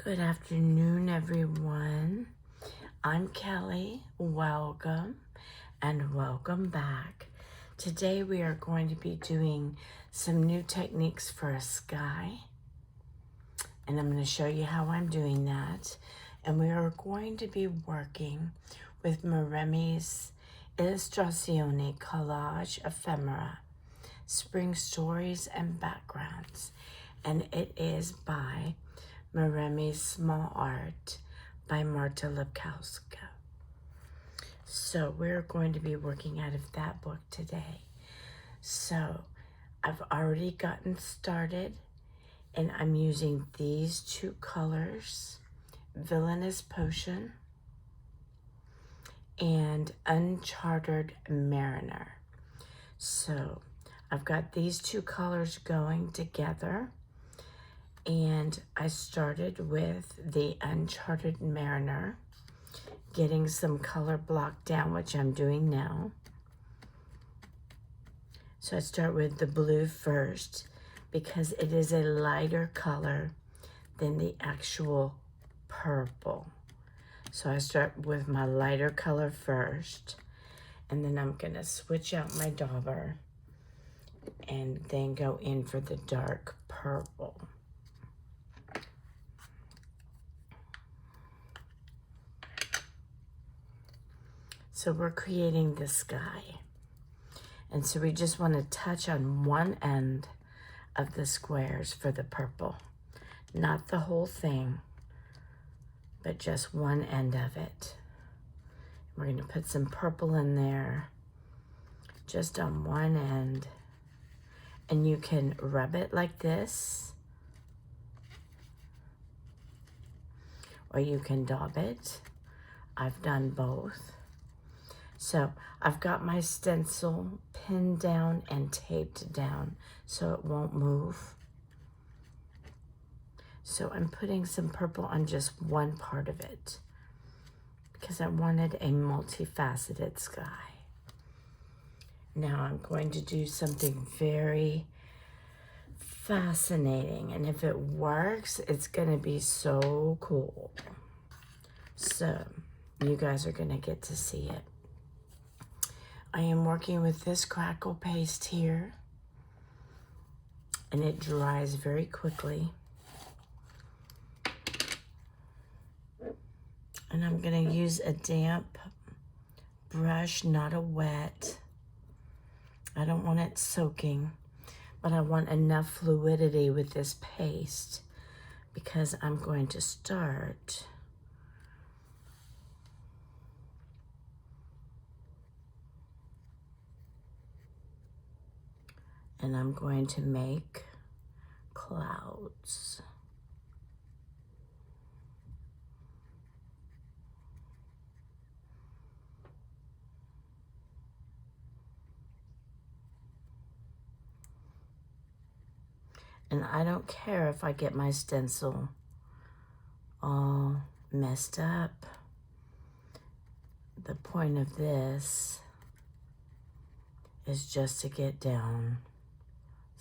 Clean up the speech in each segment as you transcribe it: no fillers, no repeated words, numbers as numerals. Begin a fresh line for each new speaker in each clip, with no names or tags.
Good afternoon, everyone. I'm Kelly. Welcome and welcome back. Today we are going to be doing some new techniques for a sky. And I'm going to show you how I'm doing that. And we are going to be working with Maremi's Illustrazione Collage Ephemera, Spring Stories and Backgrounds. And it is by Maremi's Small Art by Marta Lepkowska. So we're going to be working out of that book today. So I've already gotten started and I'm using these two colors, Villainous Potion and Uncharted Mariner. So I've got these two colors going together. And I started with the Uncharted Mariner, getting some color blocked down, which I'm doing now. So I start with the blue first because it is a lighter color than the actual purple. So I start with my lighter color first, and then I'm gonna switch out my dauber and then go in for the dark purple. So we're creating the sky. And so we just want to touch on one end of the squares for the purple. Not the whole thing, but just one end of it. We're going to put some purple in there, just on one end. And you can rub it like this, or you can daub it. I've done both. So I've got my stencil pinned down and taped down so it won't move. So I'm putting some purple on just one part of it because I wanted a multifaceted sky. Now I'm going to do something very fascinating, and if it works, it's gonna be so cool. So you guys are gonna get to see it. I am working with this crackle paste here, and it dries very quickly. And I'm going to use a damp brush, not a wet. I don't want it soaking, but I want enough fluidity with this paste because I'm going to start and I'm going to make clouds. And I don't care if I get my stencil all messed up. The point of this is just to get down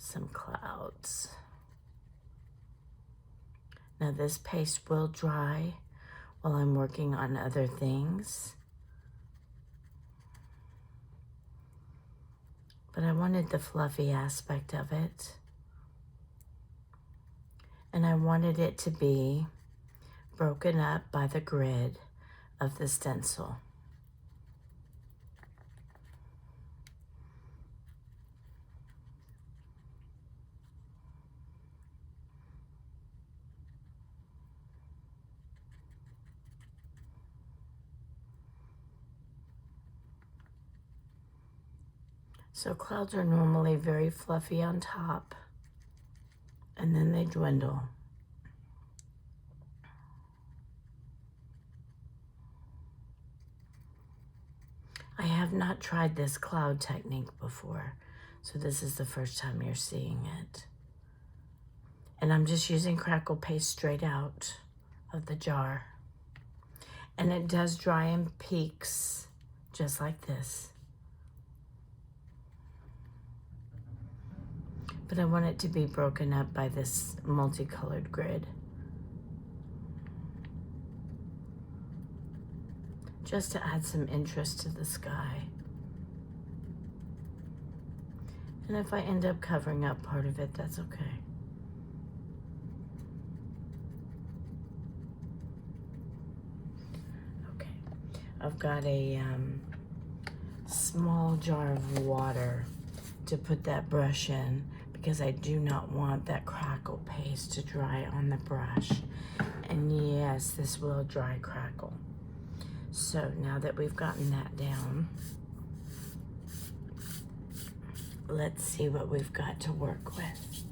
some clouds. Now this paste will dry while I'm working on other things. But I wanted the fluffy aspect of it. And I wanted it to be broken up by the grid of the stencil. So clouds are normally very fluffy on top, and then they dwindle. I have not tried this cloud technique before, so this is the first time you're seeing it. And I'm just using crackle paste straight out of the jar. And it does dry in peaks, just like this. But I want it to be broken up by this multicolored grid. just to add some interest to the sky. And if I end up covering up part of it, that's okay. Okay, I've got a small jar of water to put that brush in because I do not want that crackle paste to dry on the brush. And yes, this will dry crackle. So now that we've gotten that down, let's see what we've got to work with.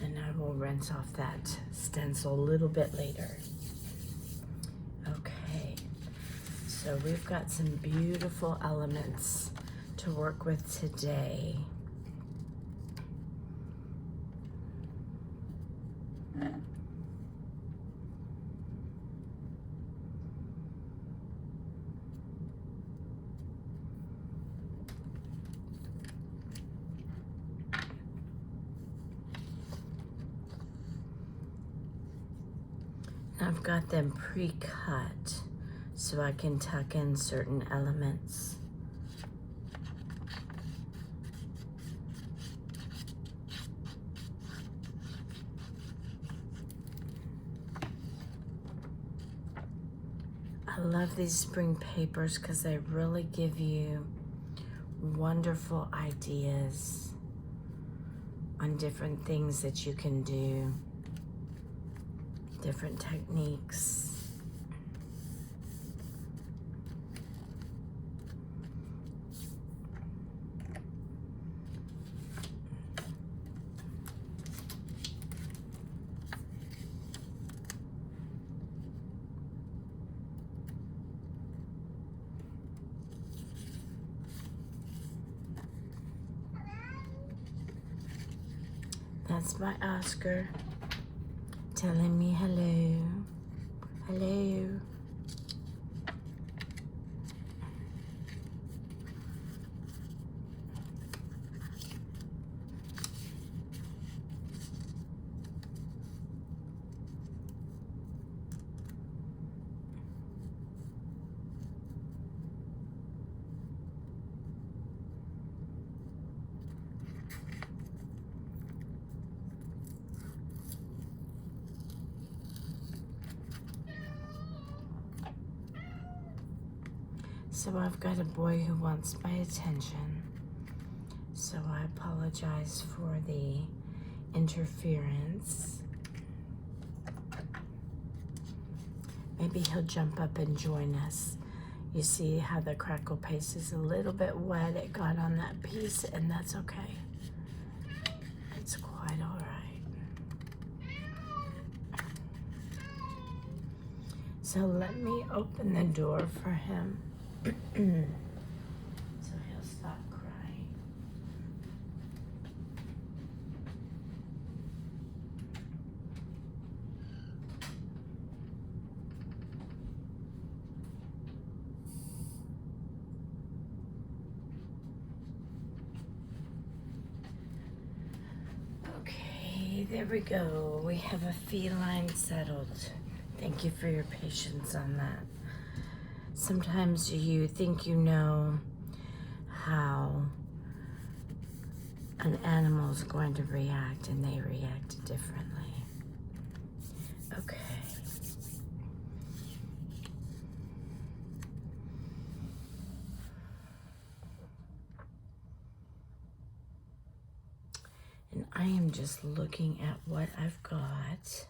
And I will rinse off that stencil a little bit later. Okay, so we've got some beautiful elements to work with today. I've got them pre-cut so I can tuck in certain elements. I love these spring papers because they really give you wonderful ideas on different things that you can do. Different techniques. That's my Oscar telling me hello. Hello. So I've got a boy who wants my attention. So I apologize for the interference. Maybe he'll jump up and join us. You see how the crackle paste is a little bit wet. It got on that piece, and that's okay. It's quite all right. So let me open the door for him. So he'll stop crying. Okay, there we go. We have a feline settled. Thank you for your patience on that. Sometimes you think you know how an animal is going to react, and they react differently. Okay. And I am just looking at what I've got.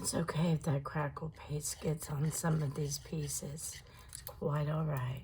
it's okay if that crackle paste gets on some of these pieces. It's quite all right.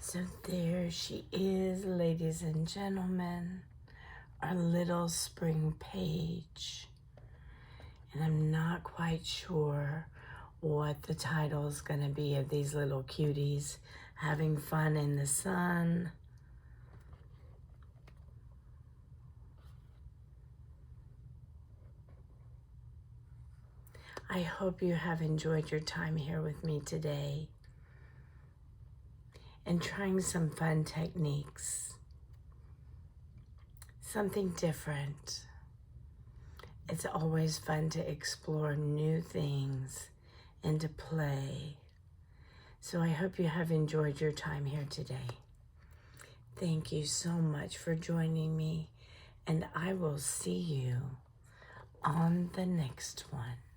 So there she is, ladies and gentlemen, our little spring page. And I'm not quite sure what the title is going to be of these little cuties having fun in the sun. I hope you have enjoyed your time here with me today and trying some fun techniques, something different. It's always fun to explore new things and to play. So I hope you have enjoyed your time here today. Thank you so much for joining me, and I will see you on the next one.